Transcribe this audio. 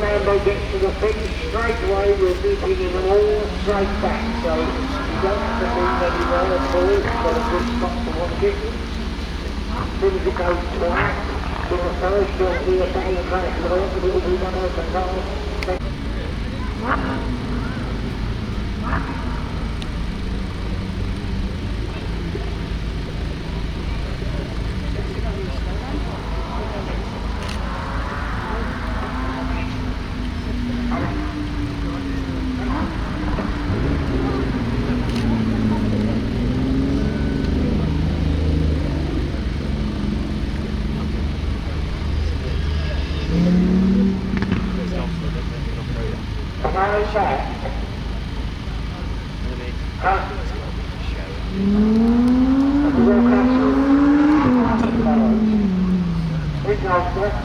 Lambo gets to the finish straight away, we're meeting him all straight back, so you don't have to move anywhere at all. It's got a good spot to watch it. As soon as it goes flat, to the first, you'll see a double crash with all the little one over the car. Huh?